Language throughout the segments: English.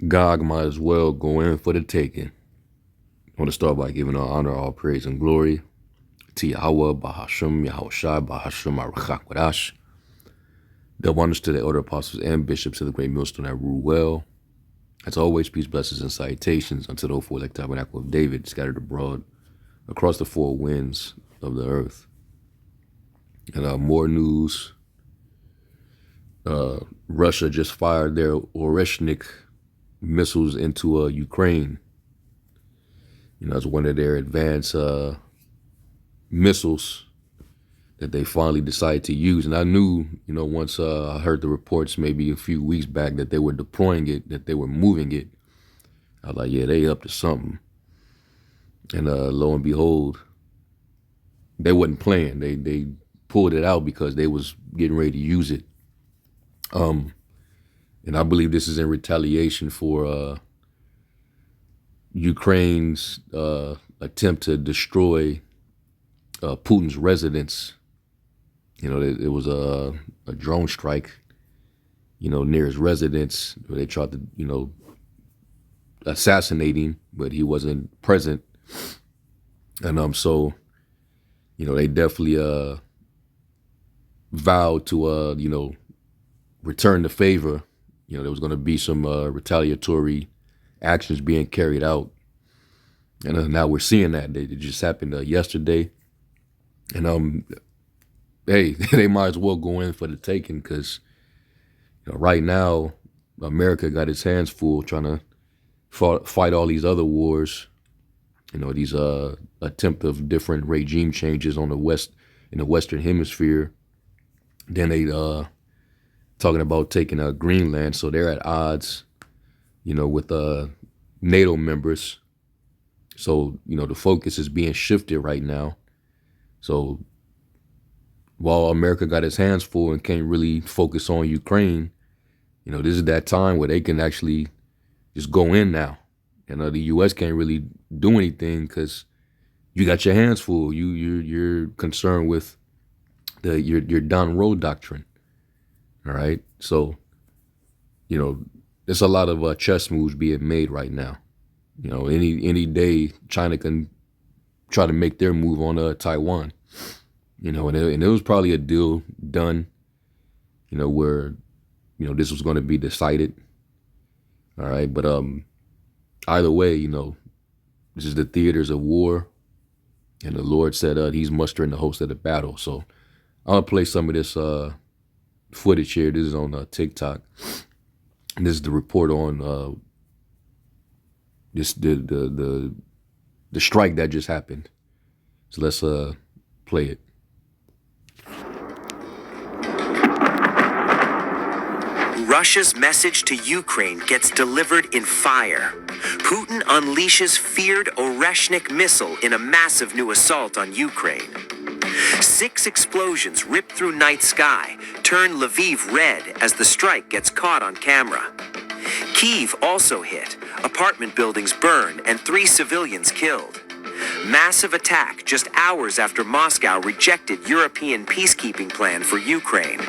Gog might as well go in for the taking. I want to start by giving all honor, all praise, and glory to Yahweh, Bahasham, Yahushai, Bahasham, Arachakwadash. Double honors to the elder apostles and bishops of the great millstone that rule well. As always, peace, blessings, and salutations unto the hopeful elect tabernacle of David, scattered abroad across the four winds of the earth. And more news. Russia just fired their Oreshnik missiles into Ukraine. It's one of their advanced missiles that they finally decided to use. And I knew, once I heard the reports maybe a few weeks back that they were deploying it, that they were moving it, I was like, yeah, they up to something. And lo and behold, they wasn't playing. They pulled it out because they was getting ready to use it. And I believe this is in retaliation for Ukraine's attempt to destroy Putin's residence. It was a drone strike, near his residence where they tried to, assassinate him, but he wasn't present. And so, they definitely vowed to, return the favor. There was going to be some retaliatory actions being carried out. And now we're seeing that. It just happened yesterday. And hey, they might as well go in for the taking because right now America got its hands full trying to fight all these other wars. These attempt of different regime changes on the west in the Western Hemisphere. Then they talking about taking Greenland, so they're at odds, with NATO members. So the focus is being shifted right now. So while America got its hands full and can't really focus on Ukraine, this is that time where they can actually just go in now. The U.S. can't really do anything because you got your hands full. You're concerned with your Don Road doctrine. All right. So, there's a lot of chess moves being made right now. Any day China can try to make their move on Taiwan. And it was probably a deal done, where, this was going to be decided. All right. But either way, this is the theaters of war. And the Lord said he's mustering the host of the battle. So I'm going to play some of this footage here. This is on TikTok. And this is the report on this the strike that just happened. So let's play it. Russia's message to Ukraine gets delivered in fire. Putin unleashes feared Oreshnik missile in a massive new assault on Ukraine. 6 explosions rip through night sky, turn Lviv red as the strike gets caught on camera. Kyiv also hit, apartment buildings burn, and 3 civilians killed. Massive attack just hours after Moscow rejected European peacekeeping plan for Ukraine.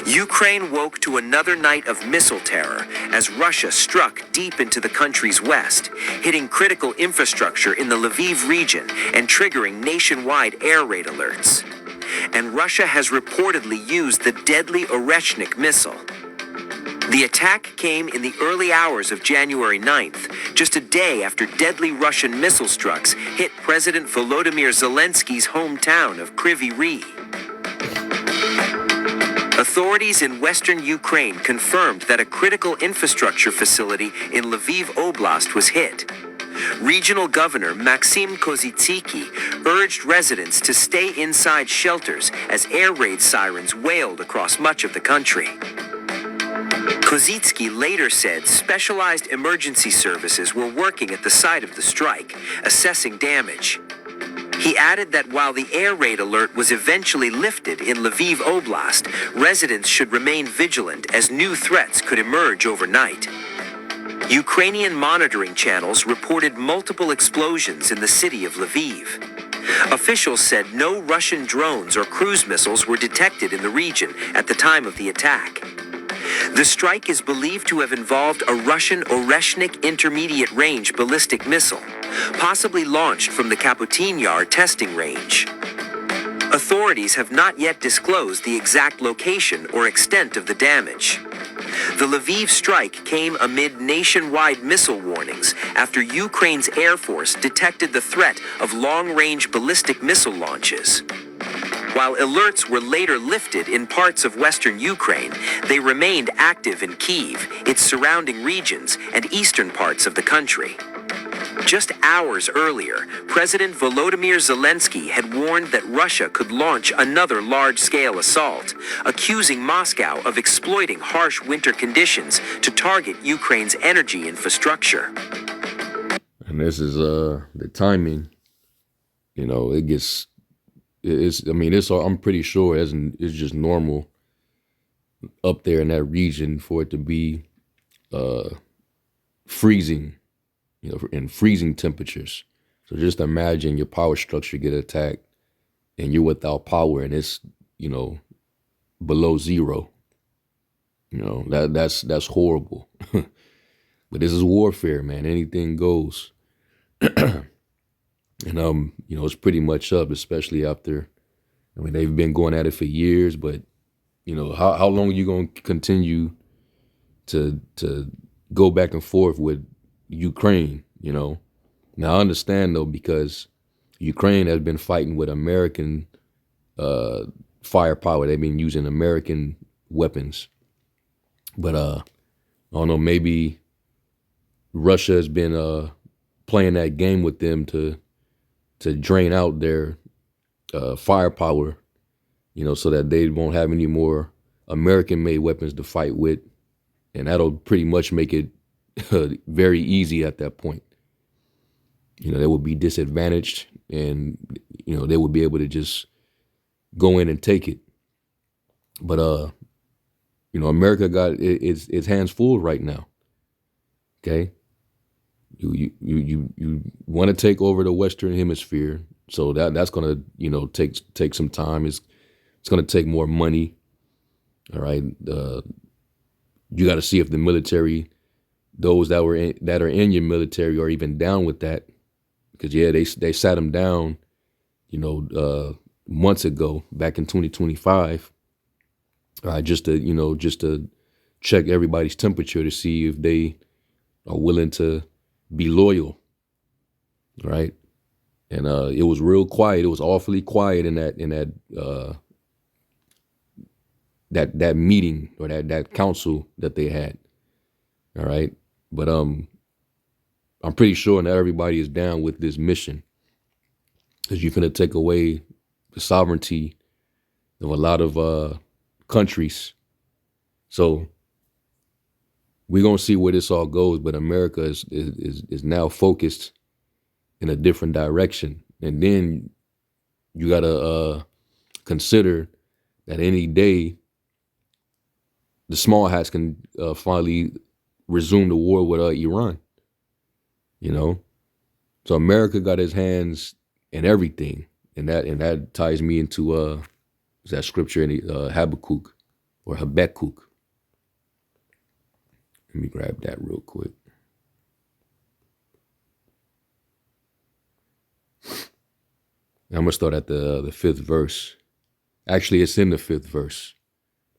Ukraine woke to another night of missile terror as Russia struck deep into the country's west, hitting critical infrastructure in the Lviv region and triggering nationwide air raid alerts. And Russia has reportedly used the deadly Oreshnik missile. The attack came in the early hours of January 9th, just a day after deadly Russian missile strikes hit President Volodymyr Zelensky's hometown of Kryvyi Rih. Authorities in western Ukraine confirmed that a critical infrastructure facility in Lviv Oblast was hit. Regional Governor Maxim Kozitsky urged residents to stay inside shelters as air raid sirens wailed across much of the country. Kozitsky later said specialized emergency services were working at the site of the strike, assessing damage. He added that while the air raid alert was eventually lifted in Lviv Oblast, residents should remain vigilant as new threats could emerge overnight. Ukrainian monitoring channels reported multiple explosions in the city of Lviv. Officials said no Russian drones or cruise missiles were detected in the region at the time of the attack. The strike is believed to have involved a Russian Oreshnik intermediate range ballistic missile, possibly launched from the Kapustin Yar testing range. Authorities have not yet disclosed the exact location or extent of the damage. The Lviv strike came amid nationwide missile warnings after Ukraine's Air Force detected the threat of long-range ballistic missile launches. While alerts were later lifted in parts of western Ukraine, they remained active in Kyiv, its surrounding regions, and eastern parts of the country. Just hours earlier, President Volodymyr Zelensky had warned that Russia could launch another large-scale assault, accusing Moscow of exploiting harsh winter conditions to target Ukraine's energy infrastructure. And this is the timing. You know, I'm pretty sure it's just normal up there in that region for it to be freezing. You know, in freezing temperatures. So just imagine your power structure get attacked and you're without power and it's, you know, below zero. You know, that's horrible. But this is warfare, man. Anything goes. And you know, it's pretty much up, especially after, I mean, they've been going at it for years, but you know, how long are you gonna continue to go back and forth with Ukraine? You know, now I understand though, because Ukraine has been fighting with American firepower. They've been using American weapons, but I don't know, maybe Russia has been playing that game with them to drain out their firepower, you know, so that they won't have any more American-made weapons to fight with, and that'll pretty much make it very easy at that point. You know, they would be disadvantaged, and you know, they would be able to just go in and take it. But you know, America got its hands full right now. Okay, you want to take over the Western Hemisphere, so that's gonna, you know, take some time. It's gonna take more money. All right, you got to see if the military, those that are in your military, are even down with that, because yeah, they sat them down, you know, months ago, back in 2025, just to check everybody's temperature to see if they are willing to be loyal, right? And it was real quiet. It was awfully quiet in that meeting, or that council that they had. All right, but I'm pretty sure that everybody is down with this mission, because you're gonna take away the sovereignty of a lot of countries. So we're gonna see where this all goes. But America is now focused in a different direction, and then you gotta consider that any day the small hats can finally resume the war with Iran. You know, so America got his hands in everything, and that ties me into that scripture in Habakkuk or Habakkuk. Let me grab that real quick. I'm gonna start at the 5th verse. Actually, it's in the 5th verse.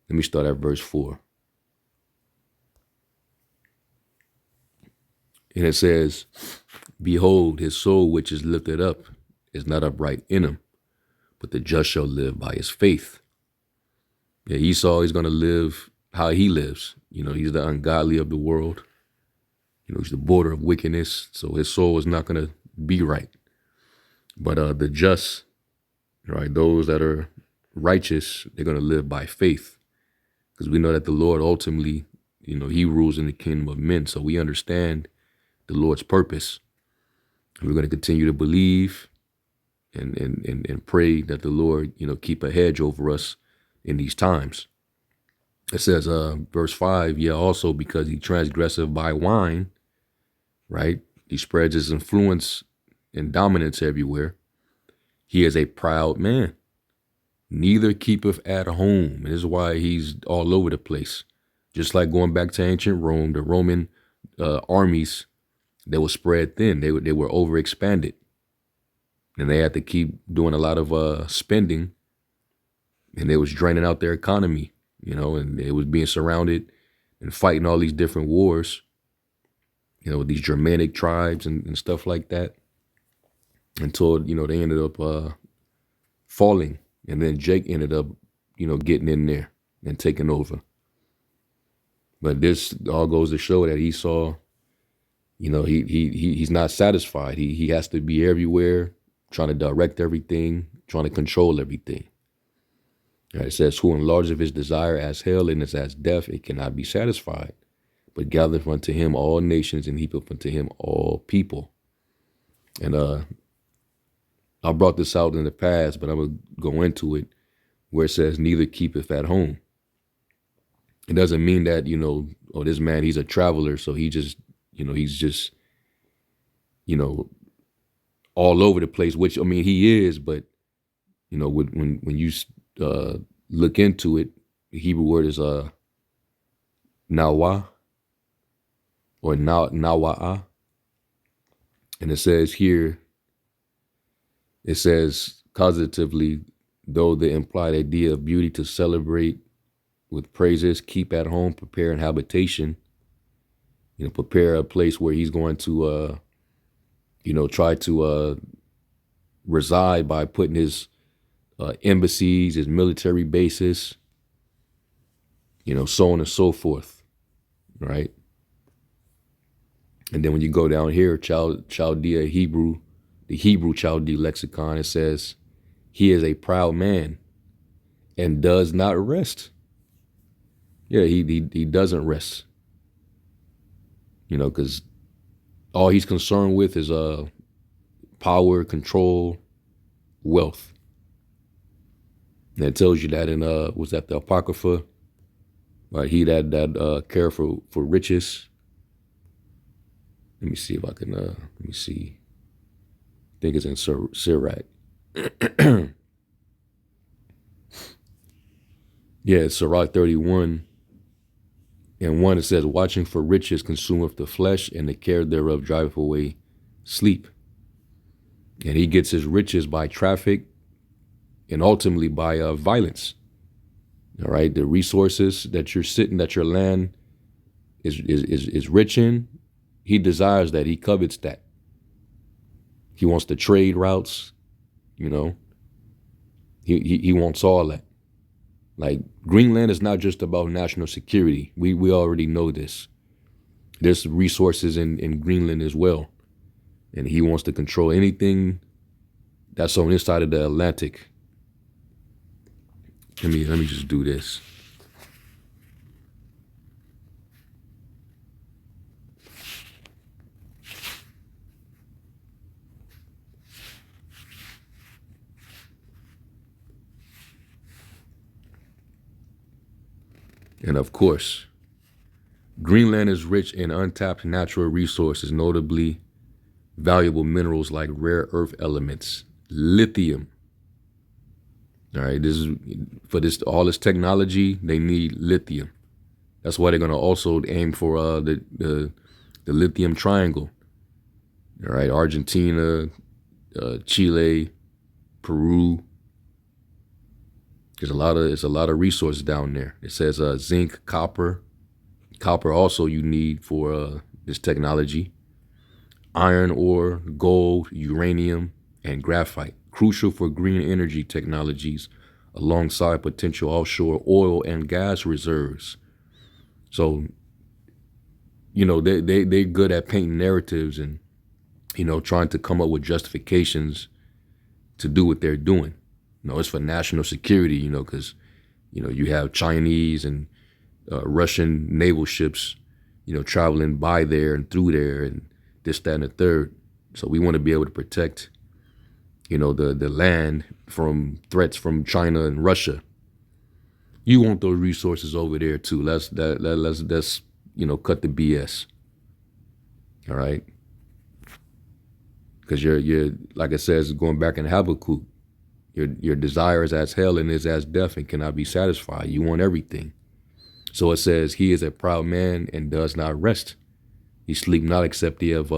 Let me start at verse 4. And it says, "Behold, his soul which is lifted up is not upright in him, but the just shall live by his faith." Yeah, Esau is going to live how he lives. You know, he's the ungodly of the world. You know, he's the border of wickedness. So his soul is not going to be right. But the just, right, those that are righteous, they're going to live by faith. Because we know that the Lord ultimately, you know, he rules in the kingdom of men. So we understand the Lord's purpose. And we're going to continue to believe and pray that the Lord, you know, keep a hedge over us in these times. It says, verse 5, "Yeah, also because he transgressive by wine," right? He spreads his influence and dominance everywhere. "He is a proud man, neither keepeth at home." And this is why he's all over the place. Just like going back to ancient Rome, the Roman armies, they were spread thin. They were overexpanded, and they had to keep doing a lot of spending, and they was draining out their economy, and they was being surrounded and fighting all these different wars, with these Germanic tribes and stuff like that, until they ended up falling, and then Jake ended up getting in there and taking over. But this all goes to show that Esau, he's not satisfied. He has to be everywhere, trying to direct everything, trying to control everything. Right, it says, who enlargeth his desire as hell and is as death, it cannot be satisfied, but gathereth unto him all nations and heapeth unto him all people. And I brought this out in the past, but I'm going to go into it, where it says, neither keepeth at home. It doesn't mean that, this man, he's a traveler, so he's just all over the place, which, I mean, he is, but, when you look into it, the Hebrew word is nawa, or nawa'a. And it says here, causatively, though the implied idea of beauty to celebrate with praises, keep at home, prepare an habitation, prepare a place where he's going to, try to reside by putting his embassies, his military bases, so on and so forth, right? And then when you go down here, Chaldea Hebrew, the Hebrew Chaldee lexicon, it says, he is a proud man and does not rest. Yeah, he doesn't rest, because all he's concerned with is power, control, wealth. And it tells you that in was that the Apocrypha, right? He that care for riches. Let me see if I can. Let me see. I think it's in Sirach. Yeah, it's Sirach 31. And 1, it says, watching for riches consumeth the flesh, and the care thereof driveth away sleep. And he gets his riches by traffic and ultimately by violence. All right, the resources that your land is rich in, he desires that, he covets that. He wants the trade routes, he wants all that. Like, Greenland is not just about national security. We already know this. There's resources in Greenland as well. And he wants to control anything that's on this side of the Atlantic. Let me just do this. And of course, Greenland is rich in untapped natural resources, notably valuable minerals like rare earth elements, lithium. All right, all this technology, they need lithium. That's why they're gonna also aim for the lithium triangle. All right, Argentina, Chile, Peru. There's a lot of resources down there. It says zinc, copper. Copper also you need for this technology. Iron ore, gold, uranium, and graphite. Crucial for green energy technologies alongside potential offshore oil and gas reserves. So, they're good at painting narratives and, trying to come up with justifications to do what they're doing. It's for national security, because, you have Chinese and Russian naval ships, traveling by there and through there and this, that, and the third. So we want to be able to protect, the land from threats from China and Russia. You want those resources over there too. Let's cut the BS. All right. Because you're like it says, going back in Habakkuk, your desire is as hell and is as death and cannot be satisfied. You want everything. So it says, he is a proud man and does not rest. He sleep not except he have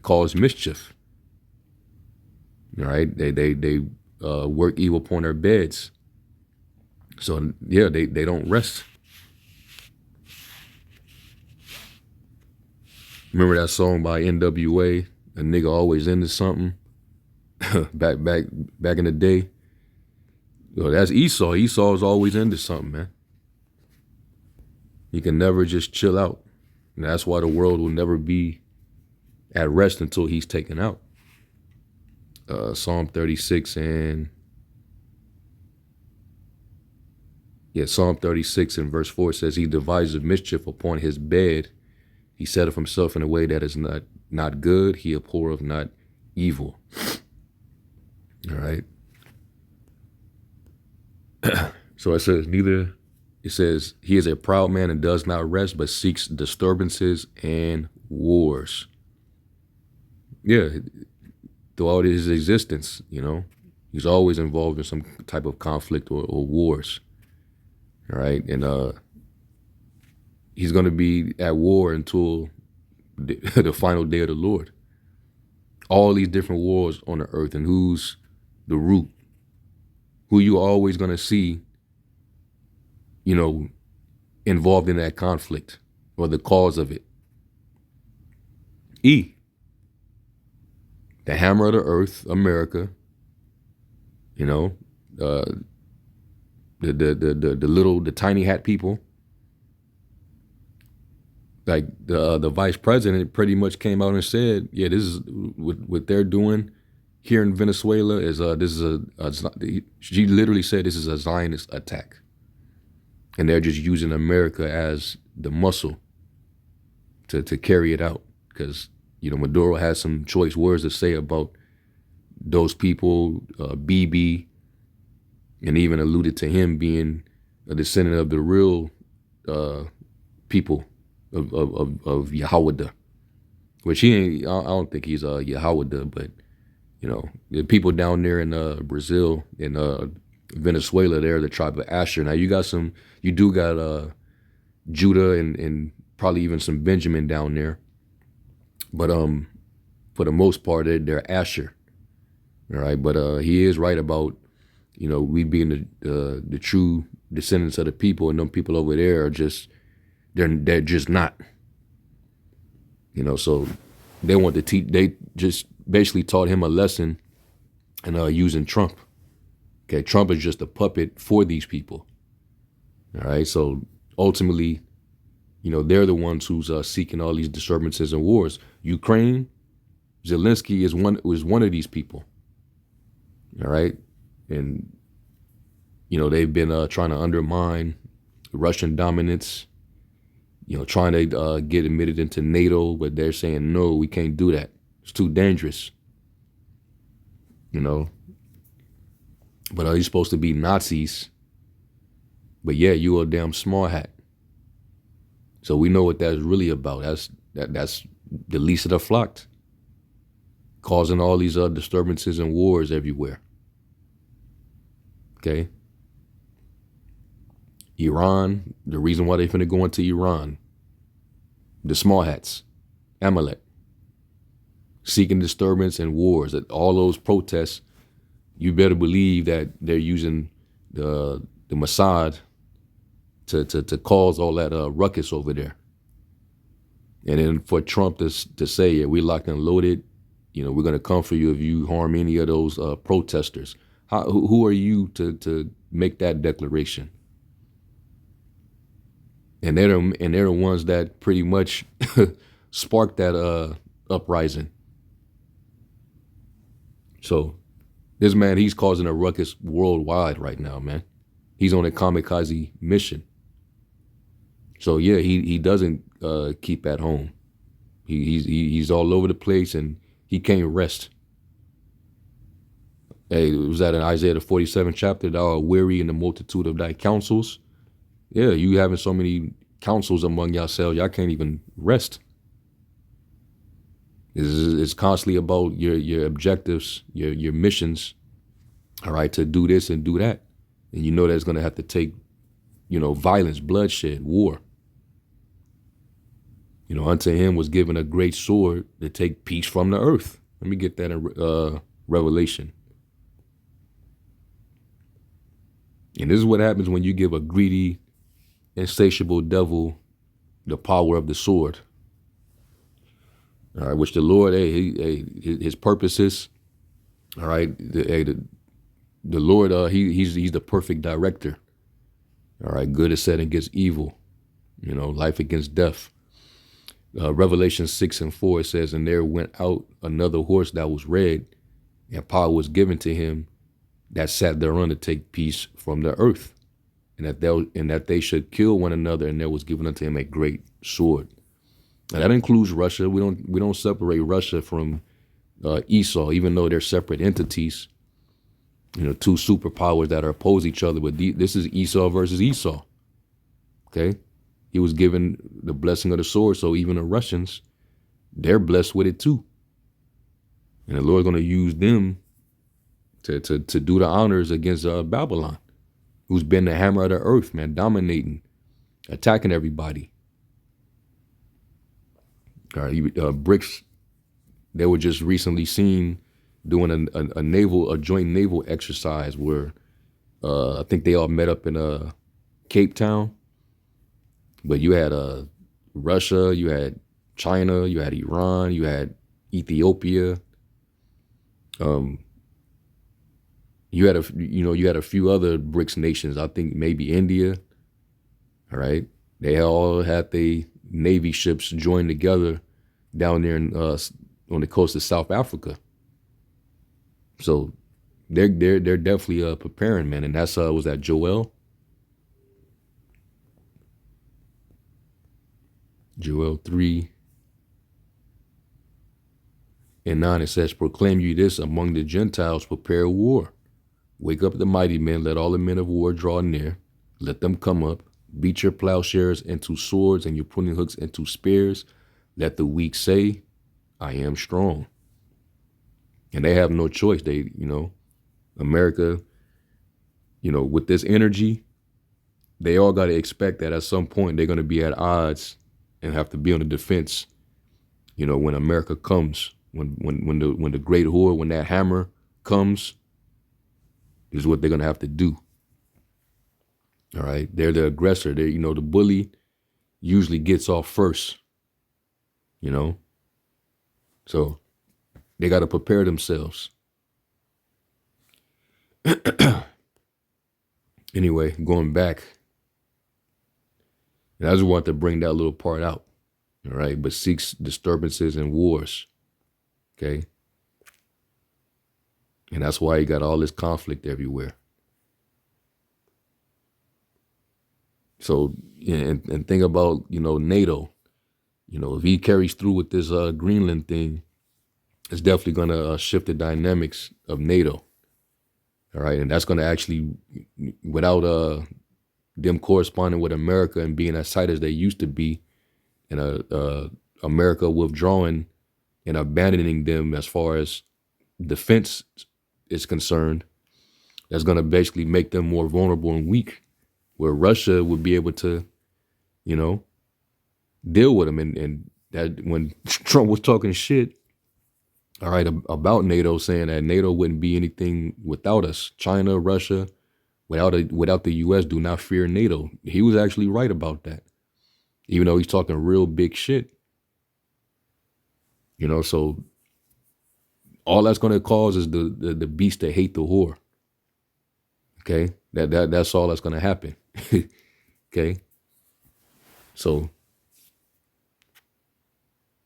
caused mischief. All right, they work evil upon their beds. So yeah, they don't rest. Remember that song by NWA, a nigga always into something. back in the day. Well, that's Esau. Esau is always into something, man. He can never just chill out. And that's why the world will never be at rest until he's taken out. Psalm 36 and Psalm 36 and verse 4 says, he devises mischief upon his bed. He setteth himself in a way that is not good. He abhorreth not evil. All right. So it says, he is a proud man and does not rest, but seeks disturbances and wars. Yeah, throughout his existence, he's always involved in some type of conflict or wars. All right. And he's going to be at war until the final day of the Lord. All these different wars on the earth, and who's the root? Who you always going to see, involved in that conflict or the cause of it? E. The hammer of the earth, America. The tiny hat people. Like the vice president pretty much came out and said, yeah, this is what they're doing here in Venezuela is she literally said this is a Zionist attack. And they're just using America as the muscle to carry it out. Because, Maduro has some choice words to say about those people, BB, and even alluded to him being a descendant of the real people of Yahweh, which he ain't. I don't think he's Yahweh, but the people down there in Brazil and Venezuela, they're the tribe of Asher. Now you got Judah and probably even some Benjamin down there, but for the most part they're Asher. All right, but he is right about we being the true descendants of the people, and them people over there are just. They're just not, so they want to teach, they just basically taught him a lesson and using Trump. Okay, Trump is just a puppet for these people. All right, so ultimately, they're the ones who's seeking all these disturbances and wars. Ukraine, Zelensky is one of these people. All right, and they've been trying to undermine Russian dominance. Trying to get admitted into NATO, but they're saying, no, we can't do that. It's too dangerous. But are you supposed to be Nazis? But yeah, you a damn small hat. So we know what that's really about. That's the least of the flock, causing all these disturbances and wars everywhere. Okay. Iran, the reason why they finna go into Iran, the small hats, Amalek, seeking disturbance and wars, that all those protests, you better believe that they're using the Mossad to cause all that ruckus over there. And then for Trump to say, yeah, we locked and loaded, we're gonna come for you if you harm any of those protesters. Who are you to make that declaration? And they're the ones that pretty much sparked that uprising. So this man, he's causing a ruckus worldwide right now, man. He's on a kamikaze mission. So yeah, he doesn't keep at home. He's all over the place and he can't rest. Hey, was that in Isaiah the 47th chapter? Thou art weary in the multitude of thy counsels. Yeah, you having so many counsels among yourselves, y'all can't even rest. It's constantly about your objectives, your missions, all right, to do this and do that. And that's going to have to take violence, bloodshed, war. Unto him was given a great sword to take peace from the earth. Let me get that in Revelation. And this is what happens when you give a greedy, insatiable devil the power of the sword. All right, which the Lord, his purposes. All right, the Lord, he's the perfect director. All right, good is set against evil, life against death. Revelation 6:4 says, and there went out another horse that was red, and power was given to him that sat thereon to take peace from the earth, and that they should kill one another, and there was given unto him a great sword. And that includes Russia. We don't separate Russia from Esau, even though they're separate entities. Two superpowers that are opposed each other. But this is Esau versus Esau. Okay, he was given the blessing of the sword, so even the Russians, they're blessed with it too. And the Lord's going to use them to do the honors against Babylon, who's been the hammer of the earth, man, dominating, attacking everybody. All right, BRICS, they were just recently seen doing a joint naval exercise where I think they all met up in Cape Town. But you had Russia, you had China, you had Iran, you had Ethiopia. You had a few other BRICS nations. I think maybe India. All right, they all had the Navy ships joined together down there on the coast of South Africa. So they're definitely preparing, man. And that's was that Joel 3:9. It says, proclaim you this among the Gentiles, prepare war. Wake up the mighty men, let all the men of war draw near. Let them come up. Beat your plowshares into swords and your pruning hooks into spears. Let the weak say, I am strong. And they have no choice. They, America, with this energy, they all got to expect that at some point they're going to be at odds and have to be on the defense, when America comes, when the great whore, when that hammer comes, is what they're going to have to do. All right. They're the aggressor. They, the bully usually gets off first, so they got to prepare themselves. Anyway, going back, and I just want to bring that little part out. All right. But seeks disturbances and wars. Okay. And that's why you got all this conflict everywhere. So, and think about, NATO. If he carries through with this Greenland thing, it's definitely going to shift the dynamics of NATO. All right. And that's going to actually, without them corresponding with America and being as tight as they used to be, and America withdrawing and abandoning them as far as defense is concerned, that's going to basically make them more vulnerable and weak, where Russia would be able to, deal with them. And that when Trump was talking shit, all right, about NATO, saying that NATO wouldn't be anything without us, China, Russia, without the U.S. do not fear NATO. He was actually right about that, even though he's talking real big shit. So all that's going to cause is the beast to hate the whore. Okay, that's all that's going to happen. Okay, so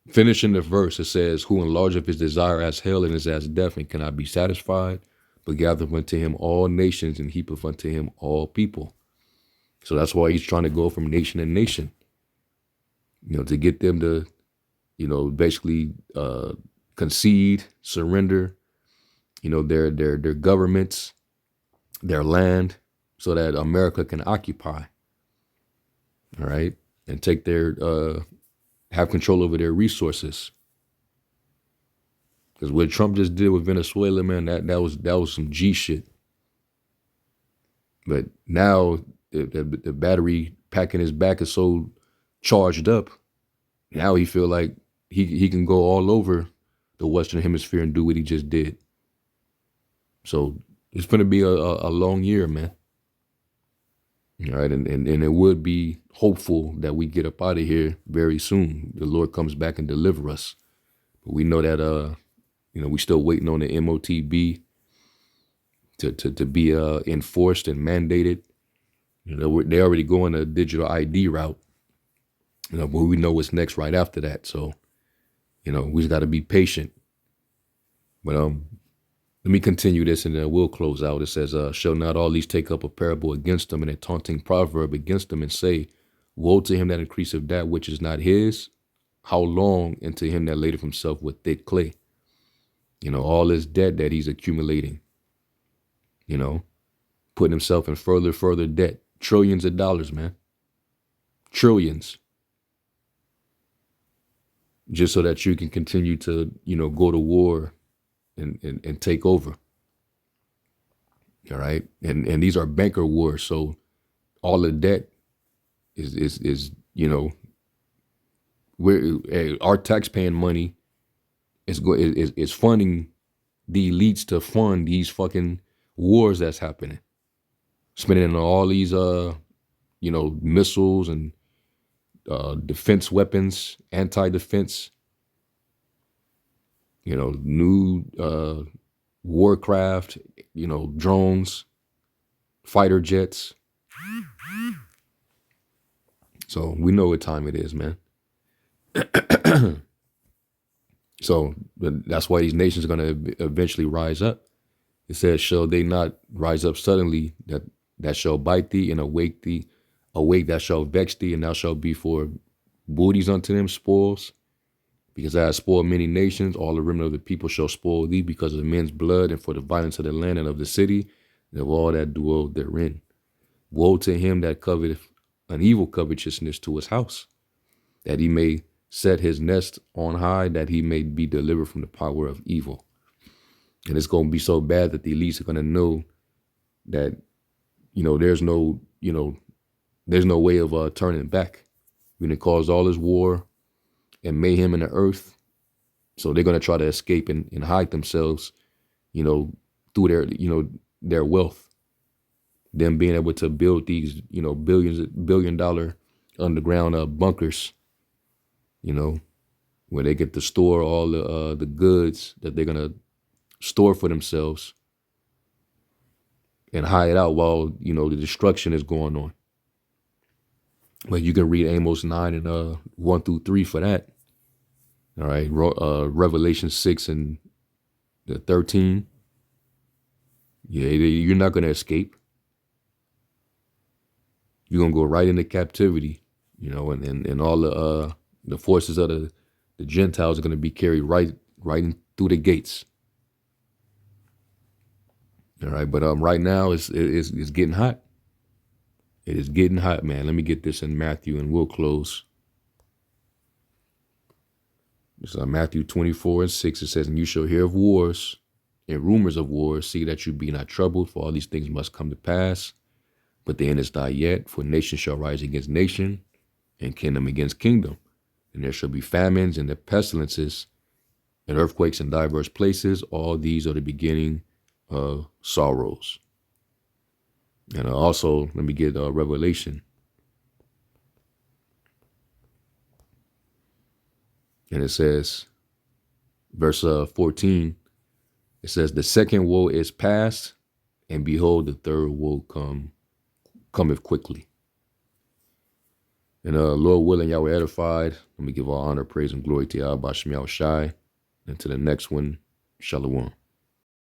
finishing the verse, it says, who enlargeth his desire as hell and is as death and cannot be satisfied, but gathereth unto him all nations and heapeth unto him all people. So that's why he's trying to go from nation to nation, to get them to, basically concede, surrender, their governments, their land, so that America can occupy. All right, and take have control over their resources. Because what Trump just did with Venezuela, man, that was some G shit. But now the battery pack in his back is so charged up. Now he feel like he can go all over the Western Hemisphere and do what he just did. So it's going to be a long year, man. All right, and it would be hopeful that we get up out of here very soon. The Lord comes back and deliver us. But we know that we still waiting on the MOTB to be enforced and mandated. They're already going a digital ID route. But we know what's next right after that. So, we just got to be patient. But let me continue this and then we'll close out. It says, shall not all these take up a parable against them and a taunting proverb against them and say, woe to him that increaseth that which is not his? How long unto him that laid himself with thick clay? All this debt that he's accumulating, putting himself in further debt. Trillions of dollars, man. Trillions. Just so that you can continue to, go to war and take over. All right. And these are banker wars. So all the debt is our taxpaying money is funding the elites to fund these fucking wars that's happening. Spending on all these missiles and defense weapons, anti-defense, new warcraft, drones, fighter jets. So we know what time it is, man. So that's why these nations are going to eventually rise up. It says, shall they not rise up suddenly that shall bite thee, and awake that shall vex thee, and thou shalt be for booties unto them, spoils. Because I have spoiled many nations, all the remnant of the people shall spoil thee, because of men's blood, and for the violence of the land and of the city, and of all that dwell therein. Woe to him that coveteth an evil covetousness to his house, that he may set his nest on high, that he may be delivered from the power of evil. And it's going to be so bad that the elites are going to know that, there's no way of turning back. We're going to cause all this war and mayhem in the earth. So they're going to try to escape and hide themselves, through their wealth. Them being able to build these, billion-dollar underground bunkers, where they get to store all the goods that they're going to store for themselves and hide out while, the destruction is going on. But you can read Amos 9 and 1 through 3 for that. All right. Revelation 6 and 13. Yeah, you're not going to escape. You're going to go right into captivity, and all the forces of the Gentiles are going to be carried right in through the gates. All right. But right now it's getting hot. It is getting hot, man. Let me get this in Matthew and we'll close. This is Matthew 24 and 6. It says, and you shall hear of wars and rumors of wars. See that you be not troubled, for all these things must come to pass. But the end is not yet, for nation shall rise against nation, and kingdom against kingdom. And there shall be famines and the pestilences and earthquakes in diverse places. All these are the beginning of sorrows. And also, let me get Revelation. And it says, verse 14, it says, the second woe is past, and behold, the third woe cometh quickly. And Lord willing, y'all were edified. Let me give all honor, praise, and glory to Yahweh Shem Yahushai. And to the next one, Shalom.